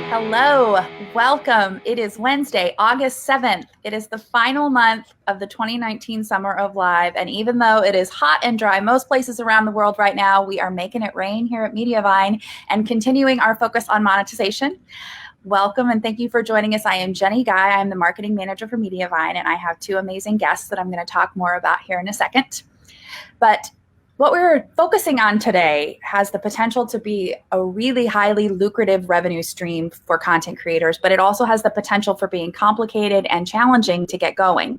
Hello, welcome. It is Wednesday, August 7th. It is the final month of the 2019 Summer of Live. And even though it is hot and dry most places around the world right now, we are making it rain here at Mediavine and continuing our focus on monetization. Welcome and thank you for joining us. I am Jenny Guy. I'm the marketing manager for Mediavine, and I have two amazing guests that I'm going to talk more about here in a second. But what we're focusing on today has the potential to be a really highly lucrative revenue stream for content creators, but it also has the potential for being complicated and challenging to get going.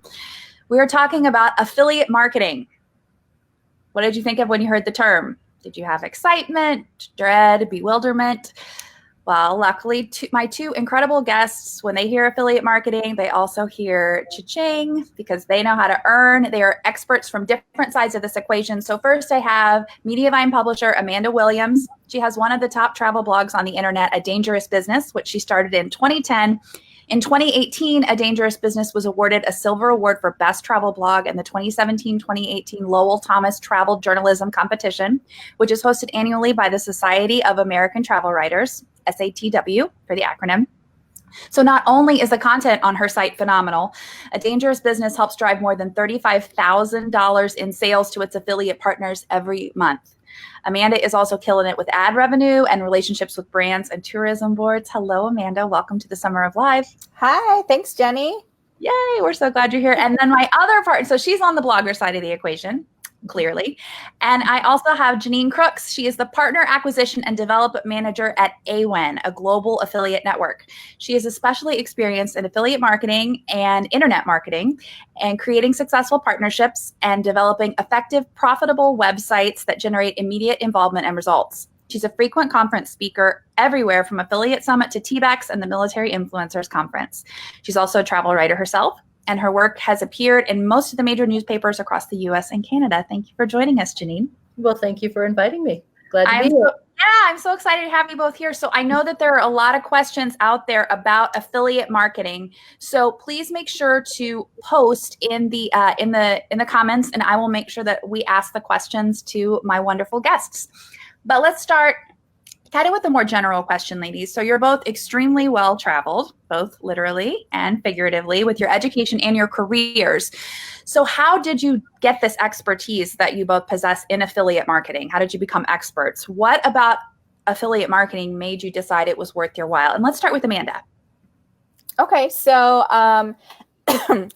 We are talking about affiliate marketing. What did you think of when you heard the term? Did you have excitement, dread, bewilderment? Well, luckily, my two incredible guests, when they hear affiliate marketing, they also hear cha-ching because they know how to earn. They are experts from different sides of this equation. So first I have Mediavine publisher Amanda Williams. She has one of the top travel blogs on the internet, A Dangerous Business, which she started in 2010. In 2018, A Dangerous Business was awarded a silver award for best travel blog in the 2017-2018 Lowell Thomas Travel Journalism Competition, which is hosted annually by the Society of American Travel Writers, SATW for the acronym. So not only is the content on her site phenomenal, A Dangerous Business helps drive more than $35,000 in sales to its affiliate partners every month. Amanda is also killing it with ad revenue and relationships with brands and tourism boards. Hello, Amanda. Welcome to the Summer of Live. Hi. Thanks, Jenny. Yay. We're so glad you're here. And then my other part, so she's on the blogger side of the equation, clearly. And I also have Janine Crooks. She is the Partner Acquisition and Development Manager at AWEN, a global affiliate network. She is especially experienced in affiliate marketing and internet marketing and creating successful partnerships and developing effective, profitable websites that generate immediate involvement and results. She's a frequent conference speaker everywhere from Affiliate Summit to TBEX and the Military Influencers Conference. She's also a travel writer herself, and her work has appeared in most of the major newspapers across the U.S. and Canada. Thank you for joining us, Janine. Well, thank you for inviting me. Glad to be here. I'm so excited to have you both here. So I know that there are a lot of questions out there about affiliate marketing. So please make sure to post in the comments, and I will make sure that we ask the questions to my wonderful guests. But let's start kind of with a more general question, ladies. So you're both extremely well traveled, both literally and figuratively, with your education and your careers. So how did you get this expertise that you both possess in affiliate marketing? How did you become experts? What about affiliate marketing made you decide it was worth your while? And let's start with Amanda. Okay, so I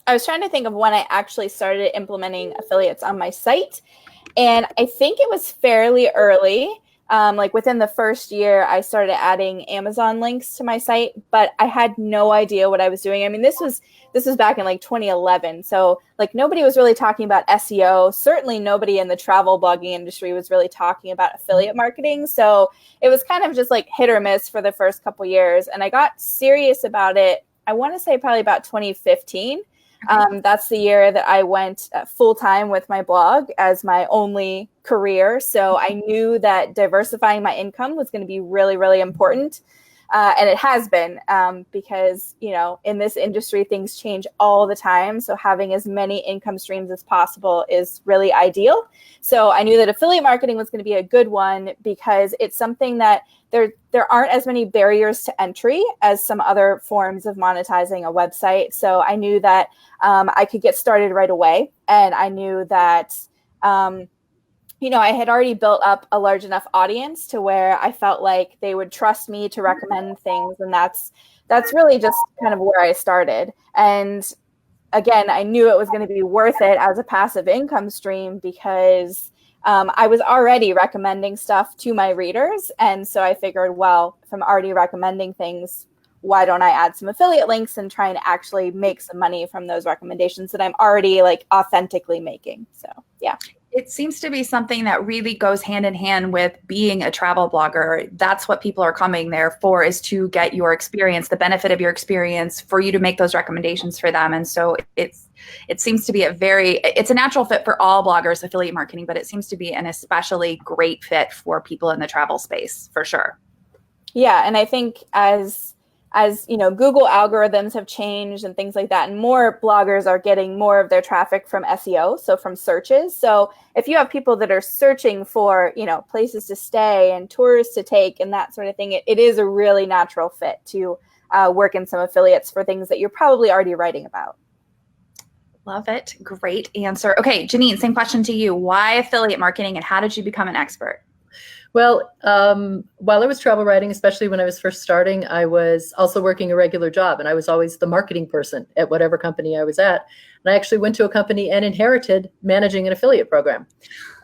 was trying to think of when I actually started implementing affiliates on my site. And I think it was fairly early. Like within the first year, I started adding Amazon links to my site, but I had no idea what I was doing. I mean, this was back in like 2011. So like nobody was really talking about SEO. Certainly nobody in the travel blogging industry was really talking about affiliate marketing. So it was kind of just like hit or miss for the first couple years. And I got serious about it, I want to say probably about 2015. That's the year that I went full-time with my blog as my only career. So I knew that diversifying my income was going to be really, really important. And it has been because, you know, in this industry, things change all the time. So having as many income streams as possible is really ideal. So I knew that affiliate marketing was going to be a good one because it's something that there aren't as many barriers to entry as some other forms of monetizing a website. So I knew that I could get started right away. And I knew that, you know, I had already built up a large enough audience to where I felt like they would trust me to recommend things. And that's really just kind of where I started. And again, I knew it was going to be worth it as a passive income stream because I was already recommending stuff to my readers. And so I figured, well, if I'm already recommending things, why don't I add some affiliate links and try and actually make some money from those recommendations that I'm already like authentically making? So, yeah. It seems to be something that really goes hand in hand with being a travel blogger. That's what people are coming there for, is to get your experience, the benefit of your experience, for you to make those recommendations for them. And so it seems to be it's a natural fit for all bloggers, affiliate marketing, but it seems to be an especially great fit for people in the travel space, for sure. Yeah. And I think as as Google algorithms have changed and things like that, and more bloggers are getting more of their traffic from SEO, so from searches. So if you have people that are searching for places to stay and tours to take and that sort of thing, it is a really natural fit to work in some affiliates for things that you're probably already writing about. Love it. Great answer. Okay, Janine, same question to you. Why affiliate marketing and how did you become an expert? Well, while I was travel writing, especially when I was first starting, I was also working a regular job, and I was always the marketing person at whatever company I was at. And I actually went to a company and inherited managing an affiliate program.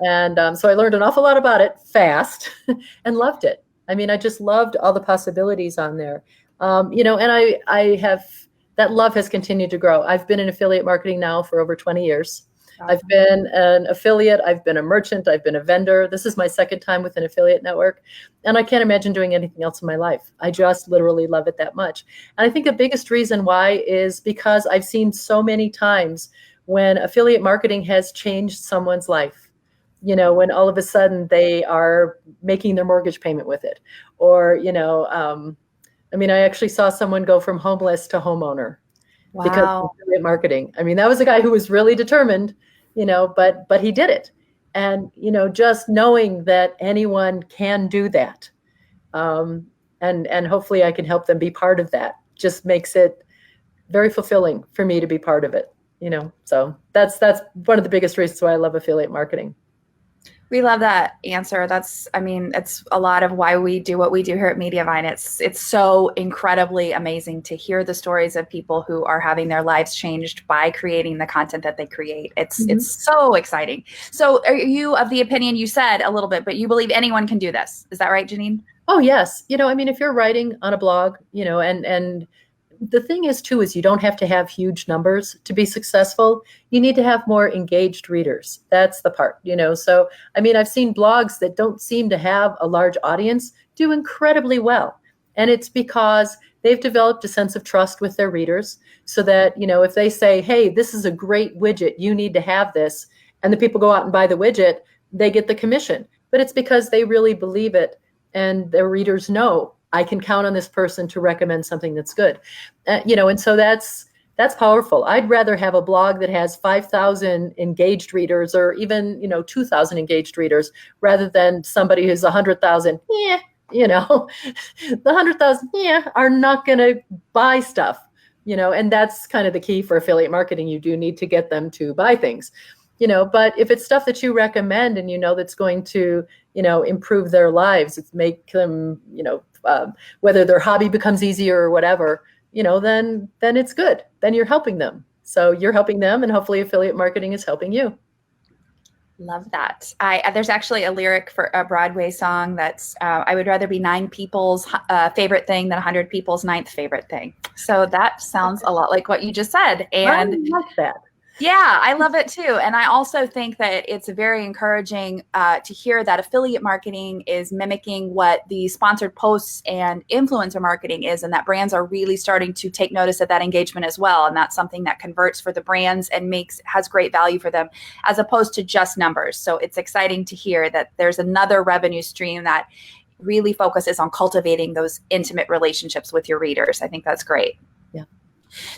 And so I learned an awful lot about it fast and loved it. I mean, I just loved all the possibilities on there. And I have, that love has continued to grow. I've been in affiliate marketing now for over 20 years. I've been an affiliate, I've been a merchant, I've been a vendor. This is my second time with an affiliate network, and I can't imagine doing anything else in my life. I just literally love it that much. And I think the biggest reason why is because I've seen so many times when affiliate marketing has changed someone's life. When all of a sudden they are making their mortgage payment with it. Or, I actually saw someone go from homeless to homeowner. Wow. Because of affiliate marketing. I mean, that was a guy who was really determined, but he did it. And, just knowing that anyone can do that. And hopefully I can help them be part of that just makes it very fulfilling for me to be part of it, So that's one of the biggest reasons why I love affiliate marketing. We love that answer. It's a lot of why we do what we do here at Mediavine. It's so incredibly amazing to hear the stories of people who are having their lives changed by creating the content that they create. It's so exciting. So are you of the opinion, you said a little bit, but you believe anyone can do this? Is that right, Janine? Oh, yes. If you're writing on a blog, and the thing is, too, is you don't have to have huge numbers to be successful. You need to have more engaged readers. That's the part, So, I've seen blogs that don't seem to have a large audience do incredibly well. And it's because they've developed a sense of trust with their readers so that, if they say, hey, this is a great widget, you need to have this, and the people go out and buy the widget, they get the commission. But it's because they really believe it and their readers know I can count on this person to recommend something that's good, and so that's powerful. I'd rather have a blog that has 5,000 engaged readers or even, 2,000 engaged readers rather than somebody who's 100,000. The 100,000, are not going to buy stuff, and that's kind of the key for affiliate marketing. You do need to get them to buy things. But if it's stuff that you recommend and that's going to, improve their lives, it's make them, whether their hobby becomes easier or whatever, then it's good. Then you're helping them. So you're helping them, and hopefully affiliate marketing is helping you. Love that. There's actually a lyric for a Broadway song that's, I would rather be 9 people's favorite thing than 100 people's 9th favorite thing. So that sounds a lot like what you just said. And I like that. Yeah, I love it too. And I also think that it's very encouraging to hear that affiliate marketing is mimicking what the sponsored posts and influencer marketing is, and that brands are really starting to take notice of that engagement as well. And that's something that converts for the brands and has great value for them as opposed to just numbers. So it's exciting to hear that there's another revenue stream that really focuses on cultivating those intimate relationships with your readers. I think that's great.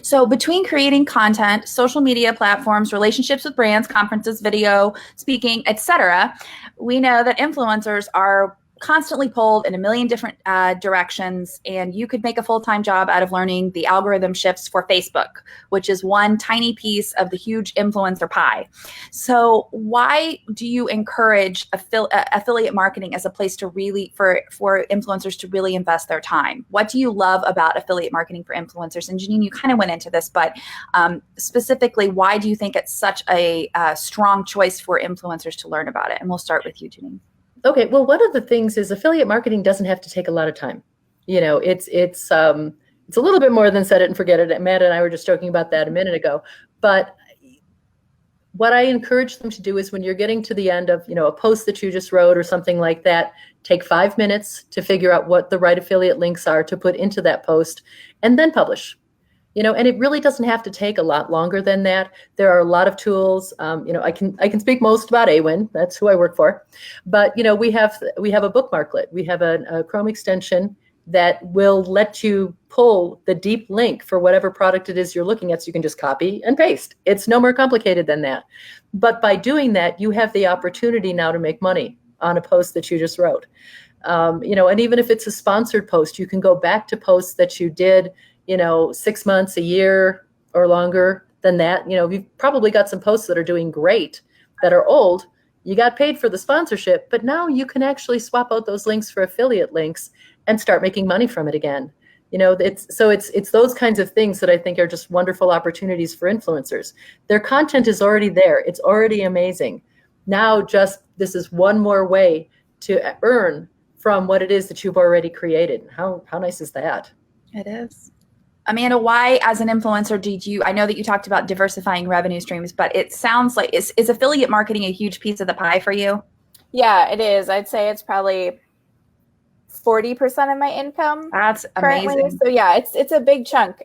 So between creating content, social media platforms, relationships with brands, conferences, video, speaking, etc., we know that influencers are constantly pulled in a million different directions, and you could make a full-time job out of learning the algorithm shifts for Facebook, which is one tiny piece of the huge influencer pie. So why do you encourage affiliate marketing as a place to really, for influencers to really invest their time? What do you love about affiliate marketing for influencers? And Janine, you kind of went into this, but specifically, why do you think it's such a strong choice for influencers to learn about it? And we'll start with you, Janine. Okay, well, one of the things is affiliate marketing doesn't have to take a lot of time. It's a little bit more than set it and forget it. Matt and I were just joking about that a minute ago. But what I encourage them to do is when you're getting to the end of, a post that you just wrote or something like that, take 5 minutes to figure out what the right affiliate links are to put into that post and then publish. And it really doesn't have to take a lot longer than that. There are a lot of tools. I can speak most about Awin. That's who I work for. But we have a bookmarklet. We have a Chrome extension that will let you pull the deep link for whatever product it is you're looking at. So you can just copy and paste. It's no more complicated than that. But by doing that, you have the opportunity now to make money on a post that you just wrote. And even if it's a sponsored post, you can go back to posts that you did, 6 months, a year or longer than that. You've probably got some posts that are doing great that are old. You got paid for the sponsorship, but now you can actually swap out those links for affiliate links and start making money from it again. It's those kinds of things that I think are just wonderful opportunities for influencers. Their content is already there. It's already amazing. Now this is one more way to earn from what it is that you've already created. How nice is that? It is. Amanda, why as an influencer I know that you talked about diversifying revenue streams, but it sounds like, is affiliate marketing a huge piece of the pie for you? Yeah, it is. I'd say it's probably 40% of my income. That's currently. amazing. So yeah, it's a big chunk.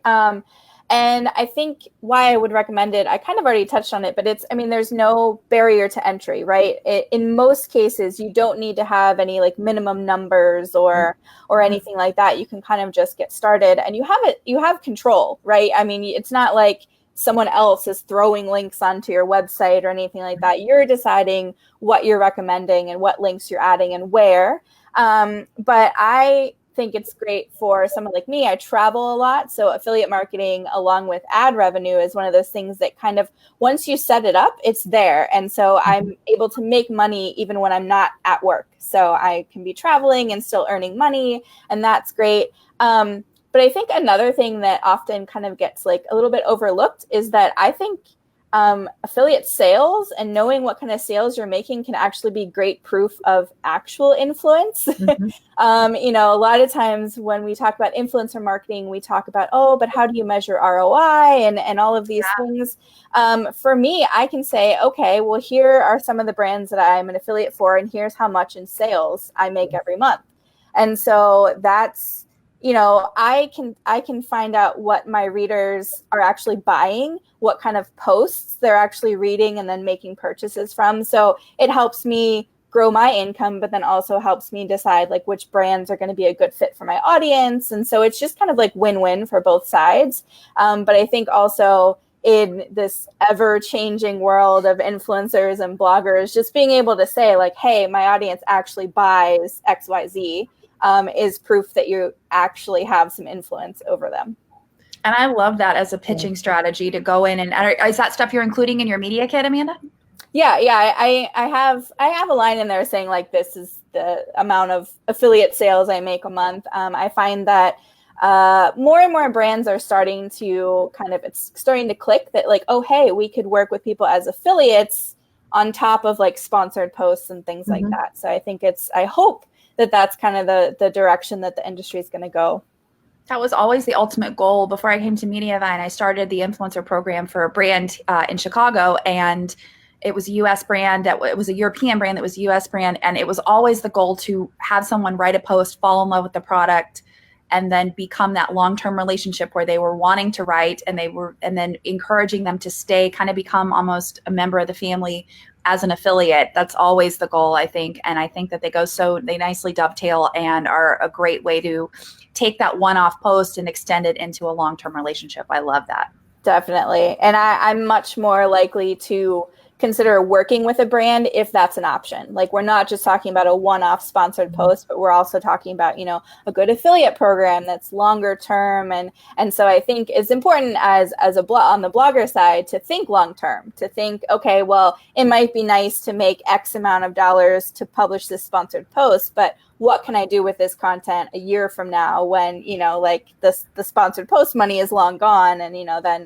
And I think why I would recommend it, I kind of already touched on it, but there's no barrier to entry, right? In most cases, you don't need to have any like minimum numbers or anything like that. You can kind of just get started and you have control, right? It's not like someone else is throwing links onto your website or anything like that. You're deciding what you're recommending and what links you're adding and where. But I think it's great for someone like me. I travel a lot. So affiliate marketing along with ad revenue is one of those things that kind of, once you set it up, it's there. And so I'm able to make money even when I'm not at work. So I can be traveling and still earning money, and that's great. But I think another thing that often kind of gets like a little bit overlooked is that I think affiliate sales and knowing what kind of sales you're making can actually be great proof of actual influence. Mm-hmm. A lot of times when we talk about influencer marketing, we talk about, but how do you measure ROI and all of these things? For me, I can say, okay, well, here are some of the brands that I'm an affiliate for, and here's how much in sales I make every month. And so that's, I can find out what my readers are actually buying, what kind of posts they're actually reading and then making purchases from. So it helps me grow my income, but then also helps me decide like which brands are going to be a good fit for my audience. And so it's just kind of like win-win for both sides. But I think also in this ever-changing world of influencers and bloggers, just being able to say like, hey, my audience actually buys XYZ. Is proof that you actually have some influence over them. And I love that as a pitching strategy to go in and is that stuff you're including in your media kit, Amanda? Yeah. I have a line in there saying like, this is the amount of affiliate sales I make a month. I find that more and more brands are starting to it's starting to click that like, oh, hey, we could work with people as affiliates on top of like sponsored posts and things like that. So I think I hope that's kind of the direction that the industry is going to go. That was always the ultimate goal. Before I came to Mediavine, I started the influencer program for a brand in Chicago, and it was a U.S. brand. It was a European brand that was a U.S. brand, and it was always the goal to have someone write a post, fall in love with the product, and then become that long-term relationship where they were wanting to write, and then encouraging them to stay, kind of become almost a member of the family as an affiliate. That's always the goal, I think. And I think that they nicely dovetail and are a great way to take that one-off post and extend it into a long-term relationship. I love that. Definitely. And I'm much more likely to consider working with a brand if that's an option. Like, we're not just talking about a one-off sponsored post, but we're also talking about, a good affiliate program that's longer term. And so I think it's important as on the blogger side to think long-term, to think, okay, well, it might be nice to make X amount of dollars to publish this sponsored post, but what can I do with this content a year from now when, like the sponsored post money is long gone, and,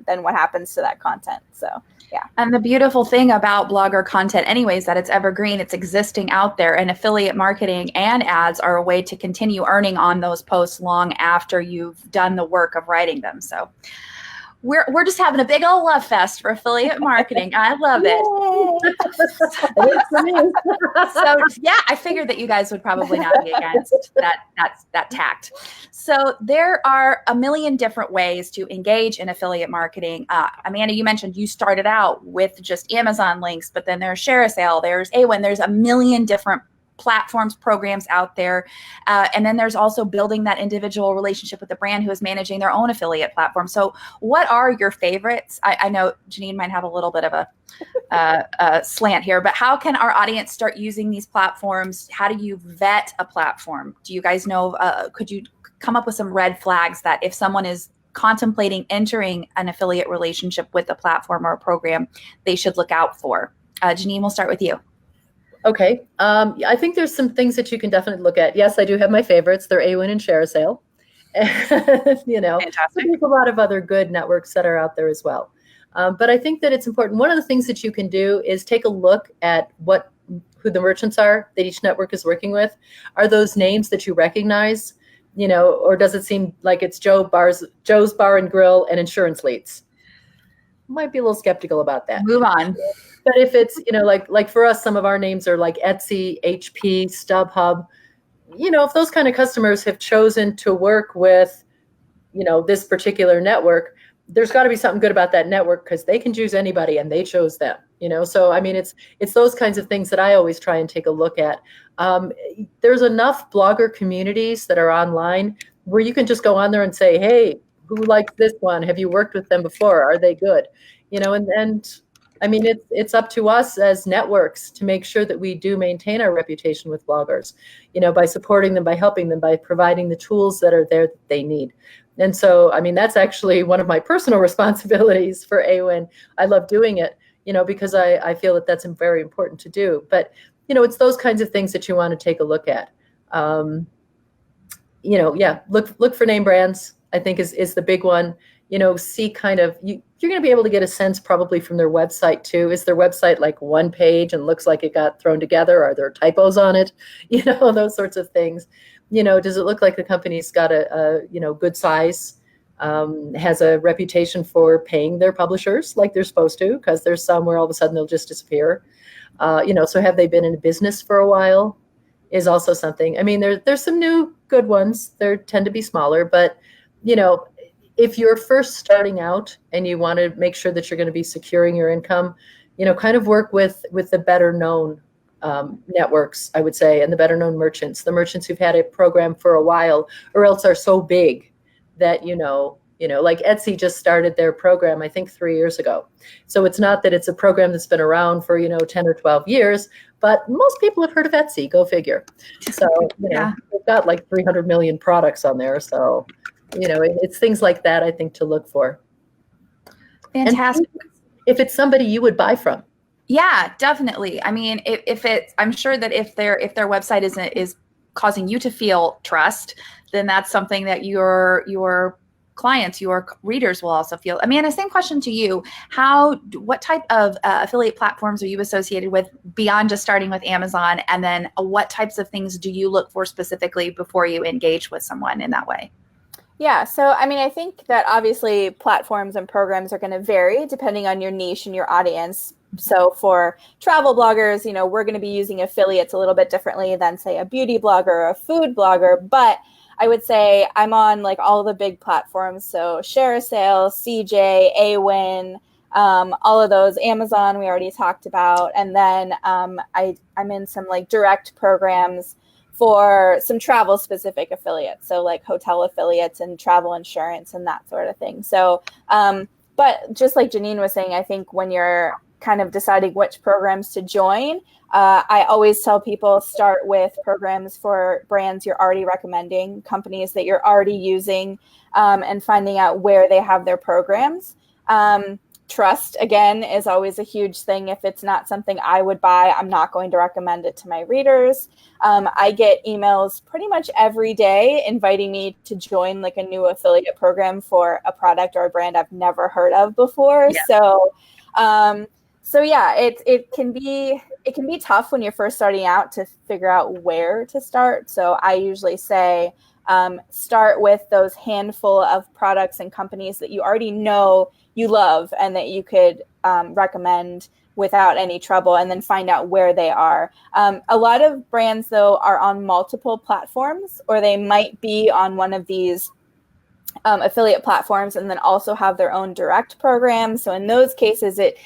then what happens to that content? So, yeah. And the beautiful thing about blogger content anyways, that it's evergreen, it's existing out there, and affiliate marketing and ads are a way to continue earning on those posts long after you've done the work of writing them. So we're just having a big old love fest for affiliate marketing. I love it. So yeah, I figured that you guys would probably not be against that tact. So there are a million different ways to engage in affiliate marketing. Amanda, you mentioned you started out with just Amazon links, but then there's ShareASale, there's AWIN, there's a million different platforms, programs out there. And then there's also building that individual relationship with the brand who is managing their own affiliate platform. So what are your favorites? I know Janine might have a little bit of a slant here, but how can our audience start using these platforms? How do you vet a platform? Do you guys know, could you come up with some red flags that if someone is contemplating entering an affiliate relationship with a platform or a program, they should look out for? Janine, we'll start with you. Okay. I think there's some things that you can definitely look at. Yes, I do have my favorites. They're AWIN and ShareASale. Fantastic. There's a lot of other good networks that are out there as well. But I think that it's important. One of the things that you can do is take a look at who the merchants are that each network is working with. Are those names that you recognize, or does it seem like it's Joe's Bar and Grill and Insurance Leads? Might be a little skeptical about that. Move on. But if it's, like for us, some of our names are like Etsy, HP, StubHub. If those kind of customers have chosen to work with, this particular network, there's got to be something good about that network because they can choose anybody and they chose them. So I mean, it's those kinds of things that I always try and take a look at. There's enough blogger communities that are online where you can just go on there and say, hey, who likes this one? Have you worked with them before? Are they good? And I mean, it's up to us as networks to make sure that we do maintain our reputation with bloggers, by supporting them, by helping them, by providing the tools that are there that they need. And so, I mean, that's actually one of my personal responsibilities for AWIN. I love doing it, because I feel that that's very important to do. But, it's those kinds of things that you want to take a look at. Look for name brands, I think is the big one. See kind of, you're going to be able to get a sense probably from their website too. Is their website like one page and looks like it got thrown together? Are there typos on it? Those sorts of things. Does it look like the company's got a good size, has a reputation for paying their publishers like they're supposed to? Because there's some where all of a sudden they'll just disappear. So have they been in business for a while is also something. I mean, there's some new good ones. They tend to be smaller, but, if you're first starting out and you want to make sure that you're going to be securing your income, kind of work with the better known networks, I would say, and the better known merchants, the merchants who've had a program for a while, or else are so big that, like Etsy just started their program, I think 3 years ago. So it's not that it's a program that's been around for, 10 or 12 years, but most people have heard of Etsy, go figure. So, Yeah. They've got like 300 million products on there. So, it's things like that, I think, to look for. Fantastic. And if it's somebody you would buy from. Yeah, definitely. I mean, I'm sure that if their website is causing you to feel trust, then that's something that your clients, your readers will also feel. I mean, the same question to you. What type of affiliate platforms are you associated with beyond just starting with Amazon? And then what types of things do you look for specifically before you engage with someone in that way? Yeah, so I mean, I think that obviously platforms and programs are going to vary depending on your niche and your audience. So for travel bloggers, we're going to be using affiliates a little bit differently than, say, a beauty blogger or a food blogger. But I would say I'm on like all the big platforms. So ShareASale, CJ, AWIN, all of those. Amazon, we already talked about. And then I'm in some like direct programs for some travel specific affiliates. So like hotel affiliates and travel insurance and that sort of thing. So, but just like Janine was saying, I think when you're kind of deciding which programs to join, I always tell people start with programs for brands you're already recommending, companies that you're already using, and finding out where they have their programs. Trust, again, is always a huge thing. If it's not something I would buy, I'm not going to recommend it to my readers. I get emails pretty much every day inviting me to join like a new affiliate program for a product or a brand I've never heard of before. Yeah. So yeah, it can be tough when you're first starting out to figure out where to start. So I usually say start with those handful of products and companies that you already know you love and that you could recommend without any trouble, and then find out where they are. A lot of brands, though, are on multiple platforms, or they might be on one of these affiliate platforms and then also have their own direct program. So in those cases, it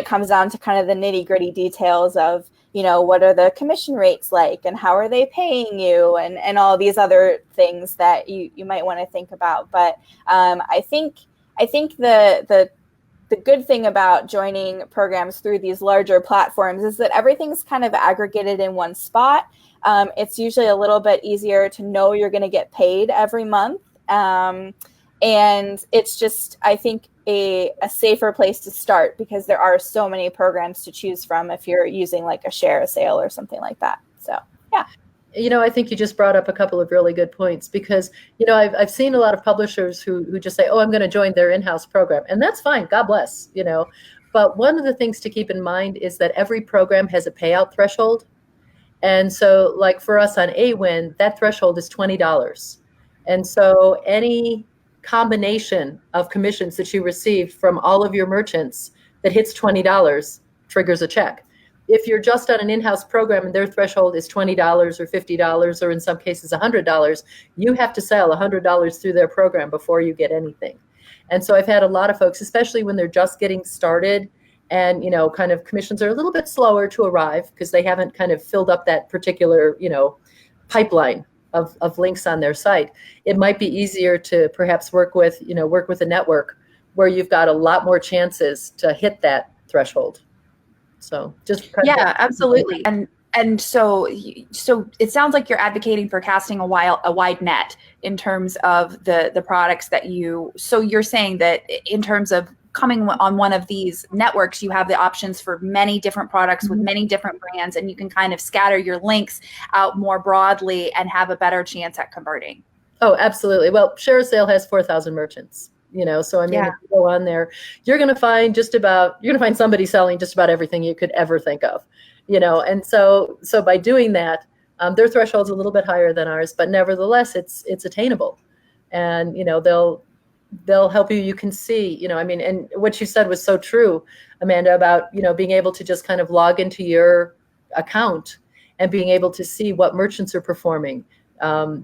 comes down to kind of the nitty gritty details of, what are the commission rates like, and how are they paying you, and all these other things that you might want to think about. But I think the good thing about joining programs through these larger platforms is that everything's kind of aggregated in one spot. It's usually a little bit easier to know you're going to get paid every month. And it's just, I think, a safer place to start, because there are so many programs to choose from if you're using like a share sale or something like that. So, yeah. I think you just brought up a couple of really good points, because, I've seen a lot of publishers who just say, oh, I'm going to join their in-house program. And that's fine. God bless, But one of the things to keep in mind is that every program has a payout threshold. And so like for us on AWIN, that threshold is $20. And so any combination of commissions that you receive from all of your merchants that hits $20 triggers a check. If you're just on an in-house program and their threshold is $20 or $50, or in some cases $100, you have to sell $100 through their program before you get anything. And so I've had a lot of folks, especially when they're just getting started, and kind of commissions are a little bit slower to arrive because they haven't kind of filled up that particular pipeline of links on their site. It might be easier to perhaps work with a network where you've got a lot more chances to hit that threshold. So just absolutely. And so it sounds like you're advocating for casting a wide net in terms of the products that so you're saying that in terms of coming on one of these networks, you have the options for many different products with many different brands, and you can kind of scatter your links out more broadly and have a better chance at converting. Oh, absolutely. Well, Share a Sale has 4,000 merchants. So I mean, if you go on there, you're going to find somebody selling just about everything you could ever think of, and so by doing that, their threshold's a little bit higher than ours, but nevertheless, it's attainable, and they'll help you. You can see, and what you said was so true, Amanda, about being able to just kind of log into your account and being able to see what merchants are performing.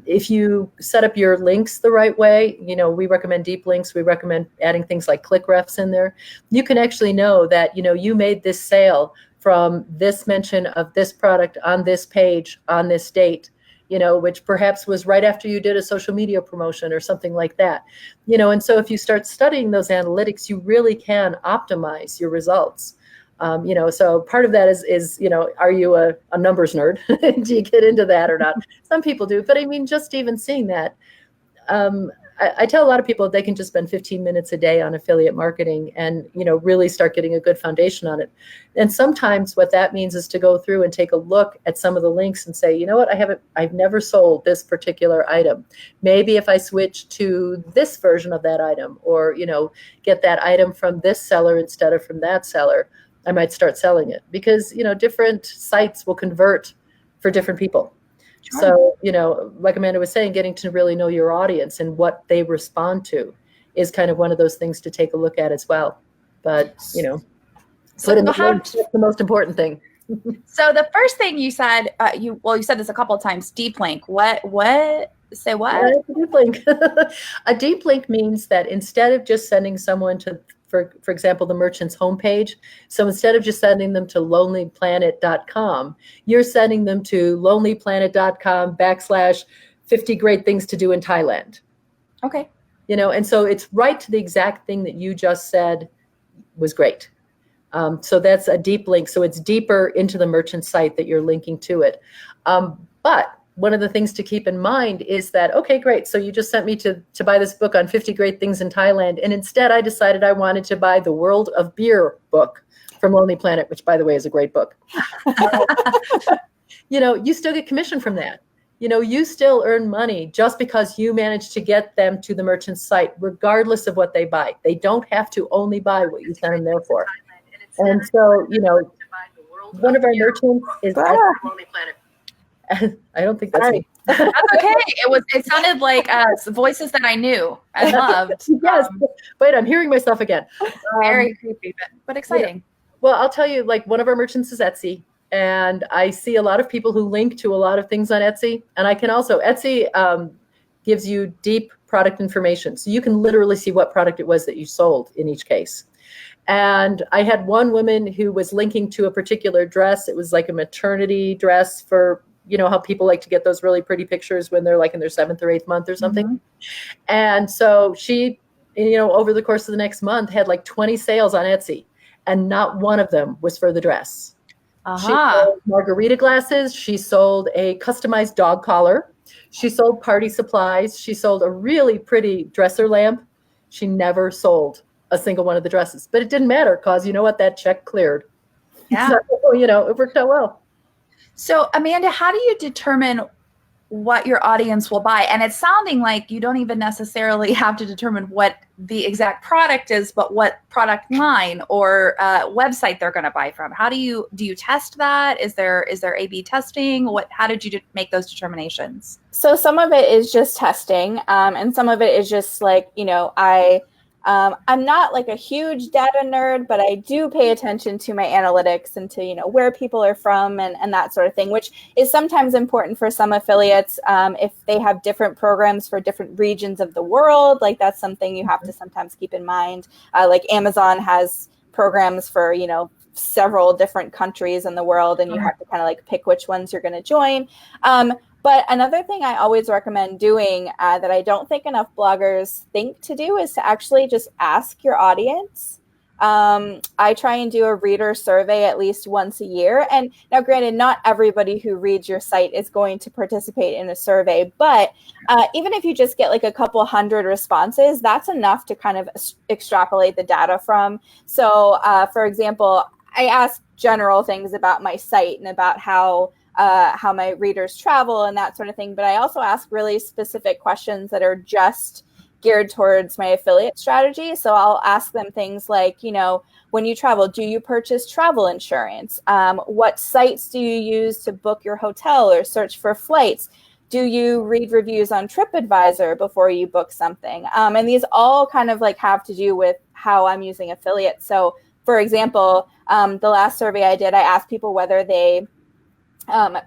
If you set up your links the right way, we recommend deep links. We recommend adding things like click refs in there. You can actually know that, you made this sale from this mention of this product on this page on this date, which perhaps was right after you did a social media promotion or something like that. And so if you start studying those analytics, you really can optimize your results. So part of that is are you a numbers nerd? Do you get into that or not? Some people do, but I mean, just even seeing that, I tell a lot of people they can just spend 15 minutes a day on affiliate marketing and, really start getting a good foundation on it. And sometimes what that means is to go through and take a look at some of the links and say, I've never sold this particular item. Maybe if I switch to this version of that item, or, get that item from this seller instead of from that seller, I might start selling it, because, different sites will convert for different people. Sure. So, like Amanda was saying, getting to really know your audience and what they respond to is kind of one of those things to take a look at as well. But, put in that's the most important thing. So the first thing you said, you said this a couple of times, deep link. What? Say what? A deep link. A deep link means that instead of just sending someone to, for example, the merchant's homepage, so instead of just sending them to lonelyplanet.com, you're sending them to lonelyplanet.com/50 great things to do in Thailand. Okay. And so it's right to the exact thing that you just said was great. So that's a deep link. So it's deeper into the merchant site that you're linking to it. But one of the things to keep in mind is that, okay, great. So you just sent me to buy this book on 50 great things in Thailand. And instead I decided I wanted to buy the World of Beer book from Lonely Planet, which by the way is a great book. You still get commission from that. You still earn money just because you managed to get them to the merchant's site, regardless of what they buy. They don't have to only buy what you sent them there for. And so, one of our merchants is Lonely Planet. I don't think that's me. That's okay. It sounded like voices that I knew and loved. Yes. Wait, I'm hearing myself again. Very creepy, but exciting. Yeah. Well, I'll tell you, one of our merchants is Etsy, and I see a lot of people who link to a lot of things on Etsy. And I can also, Etsy gives you deep product information. So you can literally see what product it was that you sold in each case. And I had one woman who was linking to a particular dress. It was like a maternity dress for, how people like to get those really pretty pictures when they're like in their 7th or 8th month or something. Mm-hmm. And so she, over the course of the next month had like 20 sales on Etsy, and not one of them was for the dress. She sold margarita glasses. She sold a customized dog collar. She sold party supplies. She sold a really pretty dresser lamp. She never sold a single one of the dresses, but it didn't matter because you know what? That check cleared. Yeah. So, it worked out well. So, Amanda, how do you determine what your audience will buy? And it's sounding like you don't even necessarily have to determine what the exact product is, but what product line or website they're going to buy from. How do you test that? Is there A/B testing? How did you make those determinations? So some of it is just testing, and some of it is just like, I'm not like a huge data nerd, but I do pay attention to my analytics and to, where people are from and that sort of thing, which is sometimes important for some affiliates. If they have different programs for different regions of the world, like that's something you have to sometimes keep in mind. Like Amazon has programs for, several different countries in the world, and you have to kind of like pick which ones you're going to join. But another thing I always recommend doing that I don't think enough bloggers think to do is to actually just ask your audience. I try and do a reader survey at least once a year. And now, granted, not everybody who reads your site is going to participate in a survey, but even if you just get like a couple hundred responses, that's enough to kind of extrapolate the data from. So, for example, I ask general things about my site and about how my readers travel and that sort of thing. But I also ask really specific questions that are just geared towards my affiliate strategy. So I'll ask them things like, when you travel, do you purchase travel insurance? What sites do you use to book your hotel or search for flights? Do you read reviews on TripAdvisor before you book something? And these all kind of like have to do with how I'm using affiliates. So for example, the last survey I did, I asked people whether they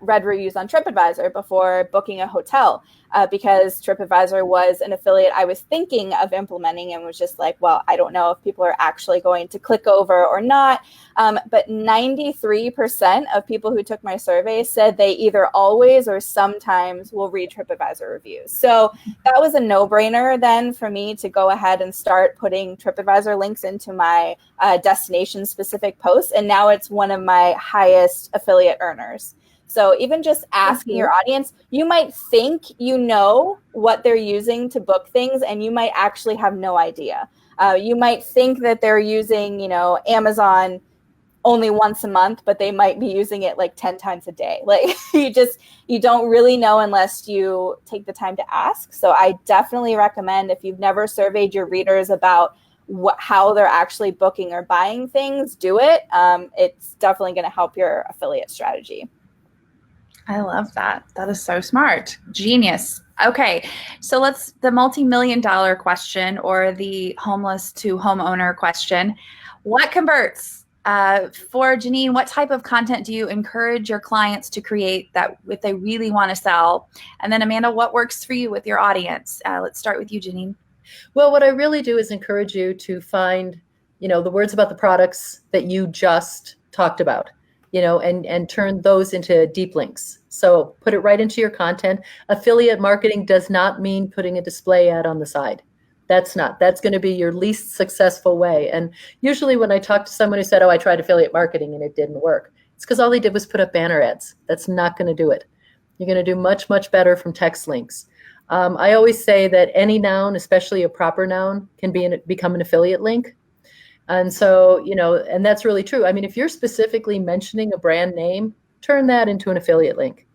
read reviews on TripAdvisor before booking a hotel, because TripAdvisor was an affiliate I was thinking of implementing and was just like, well, I don't know if people are actually going to click over or not. But 93% of people who took my survey said they either always or sometimes will read TripAdvisor reviews. So that was a no-brainer then for me to go ahead and start putting TripAdvisor links into my destination-specific posts. And now it's one of my highest affiliate earners. So even just asking your audience, you might think you know what they're using to book things, and you might actually have no idea. You might think that they're using, Amazon only once a month, but they might be using it like 10 times a day. Like you don't really know unless you take the time to ask. So I definitely recommend, if you've never surveyed your readers about how they're actually booking or buying things, do it. It's definitely going to help your affiliate strategy. I love that. That is so smart. Genius. Okay. So the multi-million-dollar question, or the homeless to homeowner question. What converts? For Janine, what type of content do you encourage your clients to create that if they really want to sell? And then Amanda, what works for you with your audience? Let's start with you, Janine. Well, what I really do is encourage you to find, the words about the products that you just talked about, and turn those into deep links. So put it right into your content. Affiliate marketing does not mean putting a display ad on the side. That's going to be your least successful way. And usually when I talk to someone who said, I tried affiliate marketing and it didn't work, it's because all they did was put up banner ads. That's not going to do it. You're going to do much, much better from text links. I always say that any noun, especially a proper noun, can become an affiliate link. And so, and that's really true. I mean, if you're specifically mentioning a brand name, turn that into an affiliate link.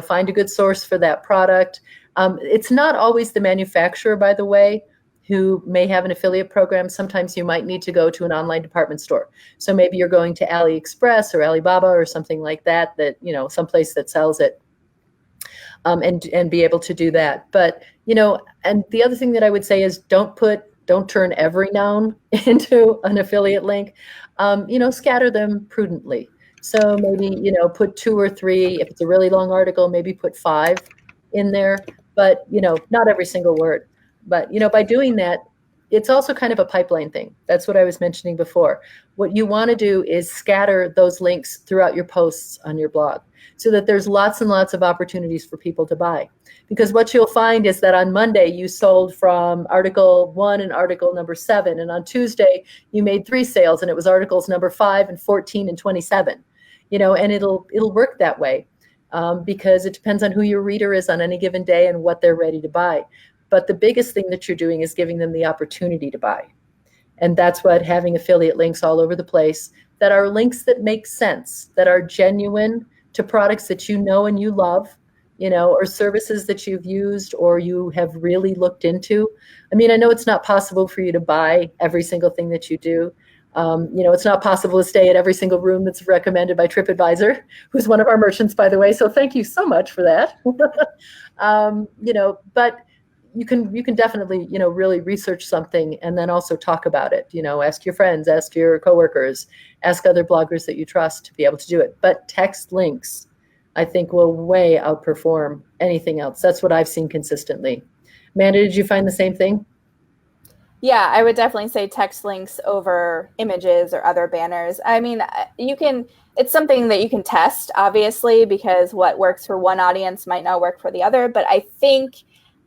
Find a good source for that product. It's not always the manufacturer, by the way, who may have an affiliate program. Sometimes you might need to go to an online department store. So maybe you're going to AliExpress or Alibaba or something like that, someplace that sells it. And be able to do that. But, and the other thing that I would say is don't turn every noun into an affiliate link. Scatter them prudently. So maybe, put 2 or 3. If it's a really long article, maybe put 5 in there, but, not every single word. But, by doing that, it's also kind of a pipeline thing. That's what I was mentioning before. What you want to do is scatter those links throughout your posts on your blog so that there's lots and lots of opportunities for people to buy. Because what you'll find is that on Monday you sold from article 1 and article number 7, and on Tuesday you made 3 sales, and it was articles number 5 and 14 and 27. And it'll work that way because it depends on who your reader is on any given day and what they're ready to buy. But the biggest thing that you're doing is giving them the opportunity to buy. And that's what having affiliate links all over the place, that are links that make sense, that are genuine to products that you know and you love, or services that you've used or you have really looked into. I mean, I know it's not possible for you to buy every single thing that you do. It's not possible to stay at every single room that's recommended by TripAdvisor, who's one of our merchants, by the way. So thank you so much for that. But you can definitely, really research something and then also talk about it. Ask your friends, ask your coworkers, ask other bloggers that you trust to be able to do it. But text links, I think, will way outperform anything else. That's what I've seen consistently. Amanda, did you find the same thing? Yeah, I would definitely say text links over images or other banners. I mean, it's something that you can test, obviously, because what works for one audience might not work for the other. But I think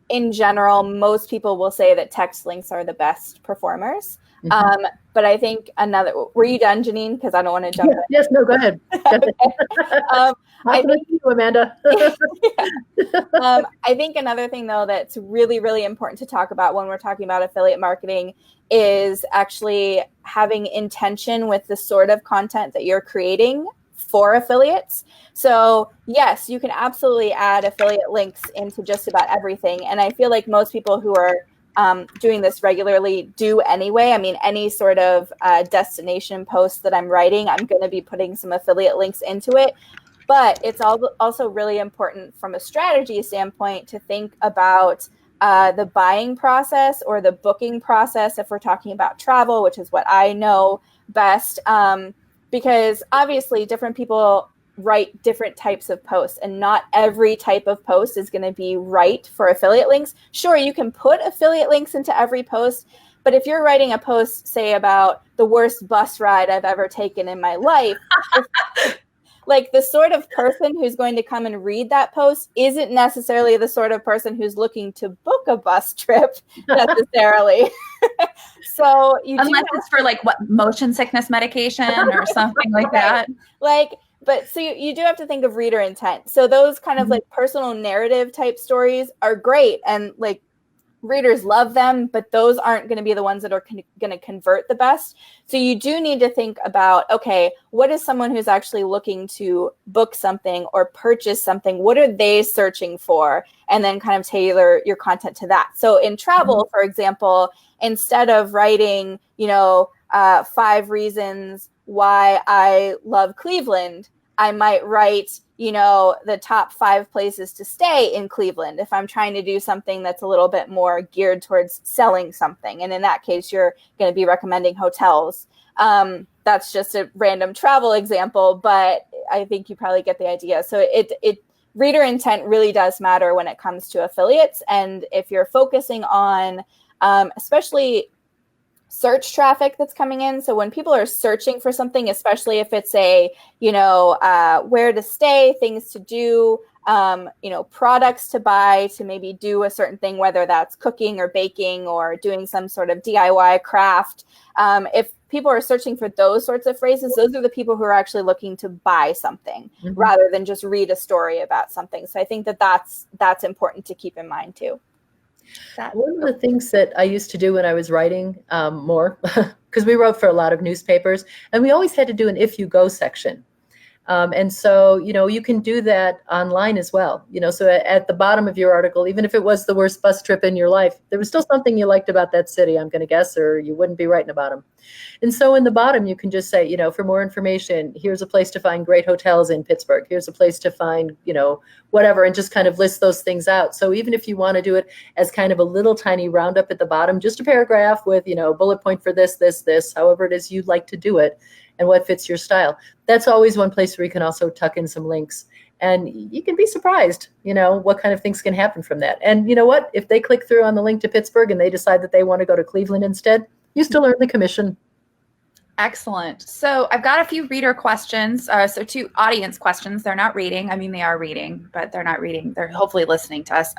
in general, most people will say that text links are the best performers. Mm-hmm. But I think were you done, Janine? Because I don't want to jump in. Yes, no, go ahead. I think you, Amanda. I think another thing, though, that's really, really important to talk about when we're talking about affiliate marketing is actually having intention with the sort of content that you're creating for affiliates. So yes, you can absolutely add affiliate links into just about everything. And I feel like most people who are doing this regularly do anyway. I mean, any sort of destination post that I'm writing, I'm going to be putting some affiliate links into it. But it's also really important from a strategy standpoint to think about the buying process or the booking process if we're talking about travel, which is what I know best. Because obviously different people write different types of posts, and not every type of post is going to be right for affiliate links. Sure, you can put affiliate links into every post, but if you're writing a post, say, about the worst bus ride I've ever taken in my life, like the sort of person who's going to come and read that post isn't necessarily the sort of person who's looking to book a bus trip necessarily. So unless it's for motion sickness medication or something like that. But so you do have to think of reader intent. So those kind of personal narrative type stories are great, and readers love them, but those aren't going to be the ones that are going to convert the best. So you do need to think about, okay, what is someone who's actually looking to book something or purchase something? What are they searching for? And then kind of tailor your content to that. So in travel, for example, instead of writing, 5 reasons why I love Cleveland, I might write, the top 5 places to stay in Cleveland if I'm trying to do something that's a little bit more geared towards selling something. And in that case, you're going to be recommending hotels. That's just a random travel example, but I think you probably get the idea. So reader intent really does matter when it comes to affiliates. And if you're focusing on, especially search traffic that's coming in. So when people are searching for something, especially if it's where to stay, things to do, products to buy to maybe do a certain thing, whether that's cooking or baking or doing some sort of DIY craft. If people are searching for those sorts of phrases, those are the people who are actually looking to buy something rather than just read a story about something. So I think that's important to keep in mind too. One of the things that I used to do when I was writing more, because we wrote for a lot of newspapers, and we always had to do an if you go section. And so, you can do that online as well. So at the bottom of your article, even if it was the worst bus trip in your life, there was still something you liked about that city, I'm going to guess, or you wouldn't be writing about them. And so in the bottom, you can just say, for more information, here's a place to find great hotels in Pittsburgh. Here's a place to find, whatever, and just kind of list those things out. So even if you want to do it as kind of a little tiny roundup at the bottom, just a paragraph with, bullet point for this, however it is you'd like to do it, and what fits your style. That's always one place where you can also tuck in some links. And you can be surprised, what kind of things can happen from that. And you know what? If they click through on the link to Pittsburgh and they decide that they want to go to Cleveland instead, you still earn the commission. Excellent. So I've got a few reader questions. So 2 audience questions. They're not reading. I mean, they are reading, but they're not reading. They're hopefully listening to us.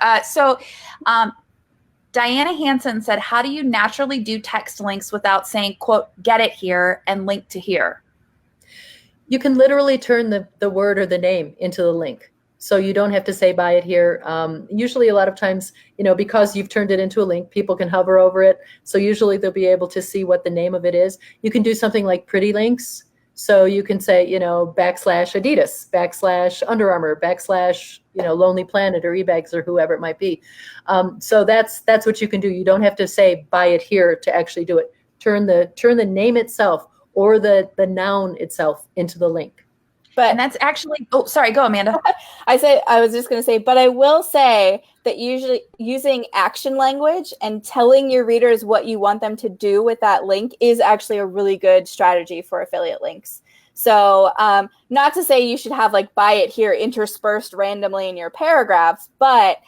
Diana Hansen said, how do you naturally do text links without saying, quote, get it here and link to here? You can literally turn the word or the name into the link. So you don't have to say buy it here. Usually a lot of times, because you've turned it into a link, people can hover over it. So usually they'll be able to see what the name of it is. You can do something like pretty links. So you can say, /Adidas, /Under Armour, Lonely Planet or eBags or whoever it might be. So that's what you can do. You don't have to say buy it here to actually do it. Turn the name itself or the noun itself into the link. And that's actually, sorry, go Amanda. I was just going to say, but I will say that usually using action language and telling your readers what you want them to do with that link is actually a really good strategy for affiliate links. So not to say you should have like buy it here interspersed randomly in your paragraphs, but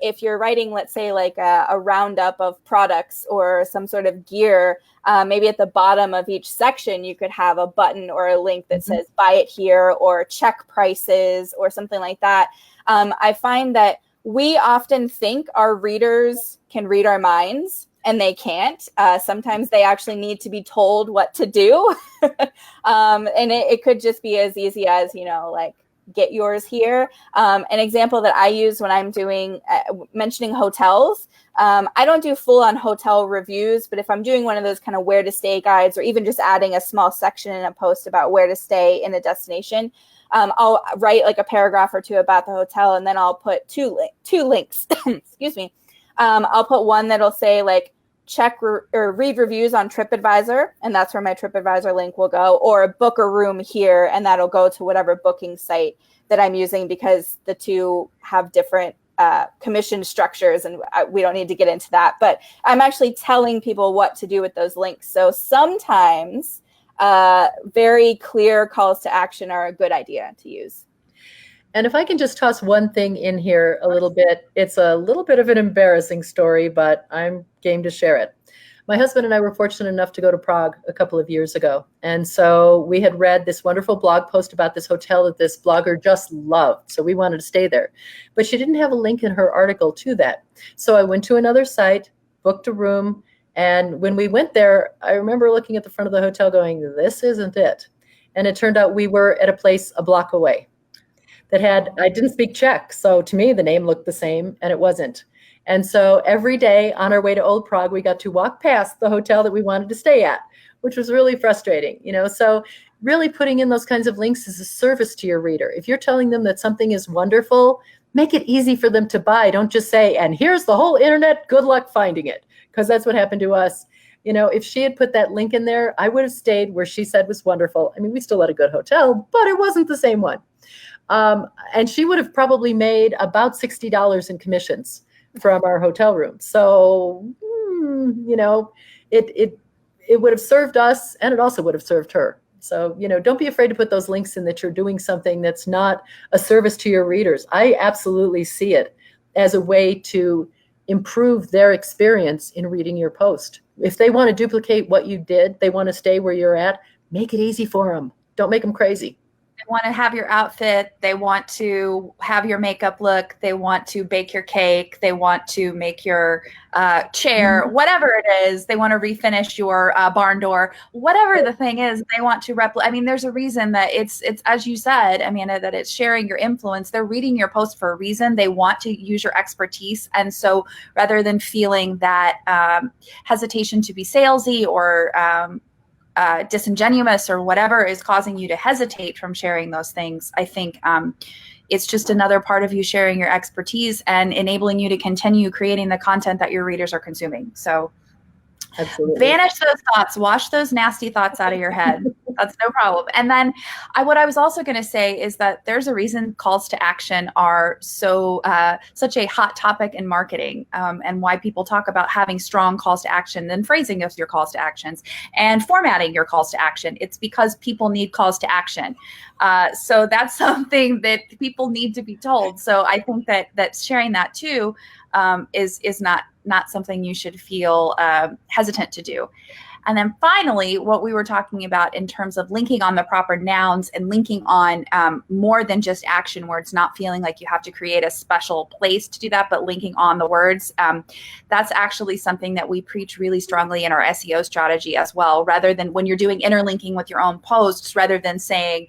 if you're writing, let's say like a roundup of products or some sort of gear, maybe at the bottom of each section, you could have a button or a link that says buy it here or check prices or something like that. I find that we often think our readers can read our minds and they can't. Sometimes they actually need to be told what to do. And it could just be as easy as, like, get yours here. An example that I use when I'm doing mentioning hotels, I don't do full on hotel reviews, but if I'm doing one of those kind of where to stay guides or even just adding a small section in a post about where to stay in a destination, I'll write like a paragraph or 2 about the hotel, and then I'll put two links. Excuse me. I'll put one that'll say like check or read reviews on TripAdvisor, and that's where my TripAdvisor link will go, or book a room here, and that'll go to whatever booking site that I'm using, because the 2 have different commission structures, and we don't need to get into that. But I'm actually telling people what to do with those links. So sometimes very clear calls to action are a good idea to use. And if I can just toss one thing in here a little bit, it's a little bit of an embarrassing story, but I'm game to share it. My husband and I were fortunate enough to go to Prague a couple of years ago. And so we had read this wonderful blog post about this hotel that this blogger just loved. So we wanted to stay there. But she didn't have a link in her article to that. So I went to another site, booked a room. And when we went there, I remember looking at the front of the hotel going, this isn't it. And it turned out we were at a place a block away. I didn't speak Czech. So to me, the name looked the same, and it wasn't. And so every day on our way to Old Prague, we got to walk past the hotel that we wanted to stay at, which was really frustrating. So really putting in those kinds of links is a service to your reader. If you're telling them that something is wonderful, make it easy for them to buy. Don't just say, and here's the whole internet, good luck finding it, because that's what happened to us. If she had put that link in there, I would have stayed where she said was wonderful. I mean, we still had a good hotel, but it wasn't the same one. And she would have probably made about $60 in commissions from our hotel room. So, it would have served us, and it also would have served her. So, don't be afraid to put those links in that you're doing something that's not a service to your readers. I absolutely see it as a way to improve their experience in reading your post. If they want to duplicate what you did, they want to stay where you're at, make it easy for them. Don't make them crazy. They want to have your outfit. They want to have your makeup look. They want to bake your cake. They want to make your chair, whatever it is. They want to refinish your barn door, whatever the thing is. They want to replicate. I mean, there's a reason that it's as you said, Amanda, that it's sharing your influence. They're reading your post for a reason. They want to use your expertise. And so rather than feeling that hesitation to be salesy or disingenuous or whatever is causing you to hesitate from sharing those things, I think it's just another part of you sharing your expertise and enabling you to continue creating the content that your readers are consuming. So Absolutely. Banish those thoughts. Wash those nasty thoughts out of your head. That's no problem. And then what I was also going to say is that there's a reason calls to action are such a hot topic in marketing, and why people talk about having strong calls to action and phrasing of your calls to actions and formatting your calls to action. It's because people need calls to action. So that's something that people need to be told. So I think that sharing that too is not something you should feel hesitant to do. And then finally, what we were talking about in terms of linking on the proper nouns and linking on more than just action words, not feeling like you have to create a special place to do that, but linking on the words. That's actually something that we preach really strongly in our SEO strategy as well, rather than when you're doing interlinking with your own posts, rather than saying,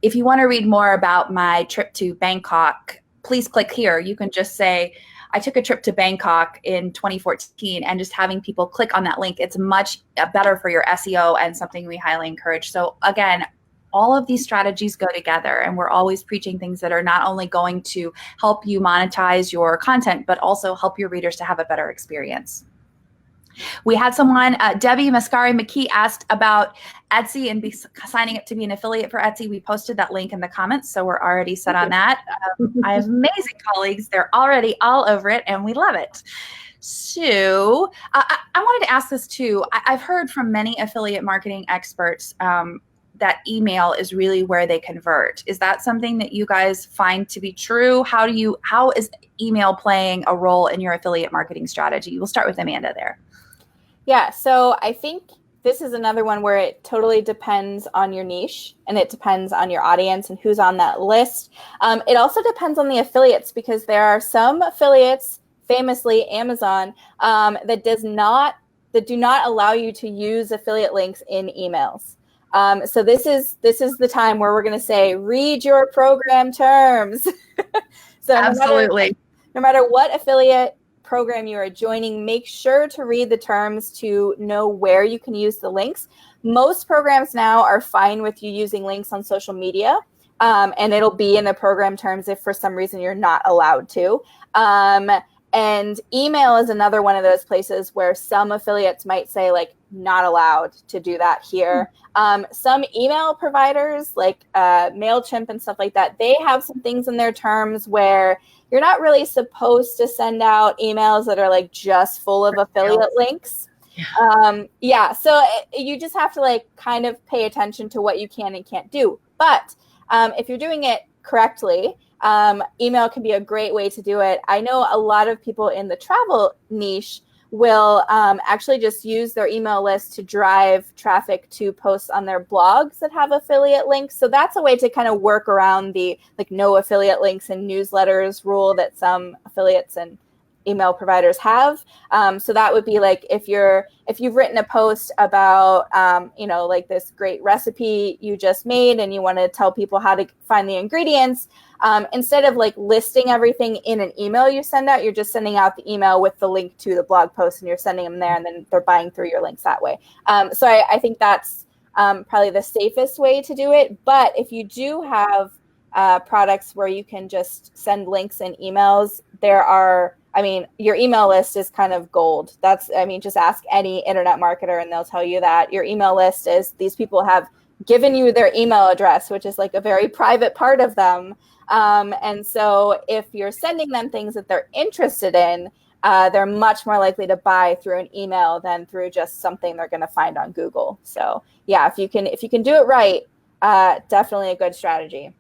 if you want to read more about my trip to Bangkok, please click here. You can just say, I took a trip to Bangkok in 2014, and just having people click on that link, it's much better for your SEO and something we highly encourage. So again, all of these strategies go together, and we're always preaching things that are not only going to help you monetize your content, but also help your readers to have a better experience. We had someone, Debbie Mascari McKee, asked about Etsy and signing up to be an affiliate for Etsy. We posted that link in the comments, so we're already set on that. I have amazing colleagues. They're already all over it, and we love it. So I wanted to ask this too. I've heard from many affiliate marketing experts that email is really where they convert. Is that something that you guys find to be true? How is email playing a role in your affiliate marketing strategy? We'll start with Amanda there. Yeah, so I think this is another one where it totally depends on your niche, and it depends on your audience and who's on that list. It also depends on the affiliates, because there are some affiliates, famously Amazon, that do not allow you to use affiliate links in emails. So this is the time where we're going to say, read your program terms. So absolutely, no matter what affiliate program you are joining, make sure to read the terms to know where you can use the links. Most programs now are fine with you using links on social media, and it'll be in the program terms if for some reason you're not allowed to. And email is another one of those places where some affiliates might say, like, not allowed to do that here. Some email providers like MailChimp and stuff like that, they have some things in their terms where you're not really supposed to send out emails that are like just full of affiliate links. So you just have to like kind of pay attention to what you can and can't do. But if you're doing it correctly, email can be a great way to do it. I know a lot of people in the travel niche will actually just use their email list to drive traffic to posts on their blogs that have affiliate links. So that's a way to kind of work around the like no affiliate links and newsletters rule that some affiliates and email providers have. So that would be like if you've written a post about like this great recipe you just made and you want to tell people how to find the ingredients, instead of like listing everything in an email you send out, you're just sending out the email with the link to the blog post, and you're sending them there, and then they're buying through your links that way. So I think that's probably the safest way to do it. But if you do have products where you can just send links and emails, your email list is kind of gold. Just ask any internet marketer and they'll tell you that your email list is, these people have given you their email address, which is like a very private part of them. And so if you're sending them things that they're interested in, they're much more likely to buy through an email than through just something they're going to find on Google. So yeah, if you can do it right, definitely a good strategy.